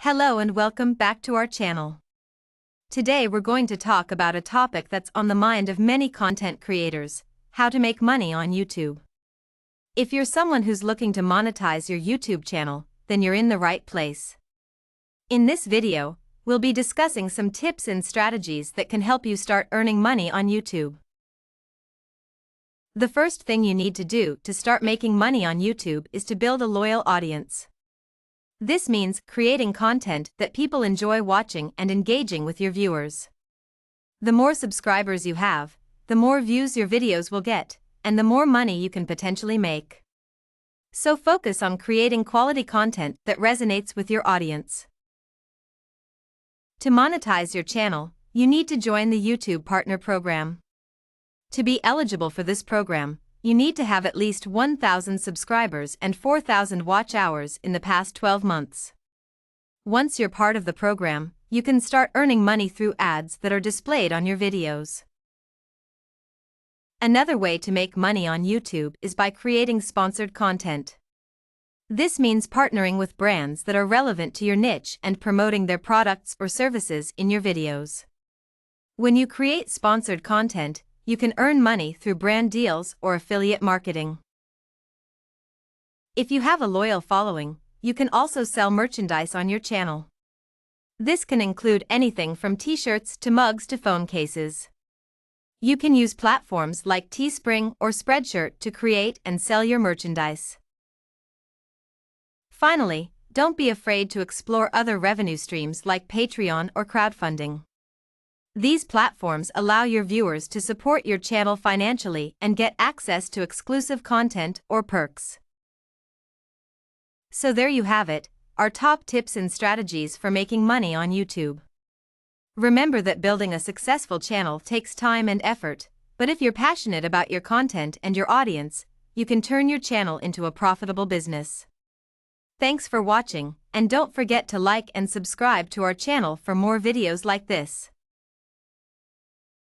Hello and welcome back to our channel. Today we're going to talk about a topic that's on the mind of many content creators: how to make money on YouTube. If you're someone who's looking to monetize your YouTube channel, then you're in the right place. In this video, we'll be discussing some tips and strategies that can help you start earning money on YouTube. The first thing you need to do to start making money on YouTube is to build a loyal audience. This means creating content that people enjoy watching and engaging with your viewers. The more subscribers you have, the more views your videos will get, and the more money you can potentially make. So focus on creating quality content that resonates with your audience. To monetize your channel, you need to join the YouTube Partner Program. To be eligible for this program, you need to have at least 1,000 subscribers and 4,000 watch hours in the past 12 months. Once you're part of the program, you can start earning money through ads that are displayed on your videos. Another way to make money on YouTube is by creating sponsored content. This means partnering with brands that are relevant to your niche and promoting their products or services in your videos. When you create sponsored content, you can earn money through brand deals or affiliate marketing. If you have a loyal following, you can also sell merchandise on your channel. This can include anything from t-shirts to mugs to phone cases. You can use platforms like Teespring or Spreadshirt to create and sell your merchandise. Finally, don't be afraid to explore other revenue streams like Patreon or crowdfunding. These platforms allow your viewers to support your channel financially and get access to exclusive content or perks. So there you have it, our top tips and strategies for making money on YouTube. Remember that building a successful channel takes time and effort, but if you're passionate about your content and your audience, you can turn your channel into a profitable business. Thanks for watching, and don't forget to like and subscribe to our channel for more videos like this.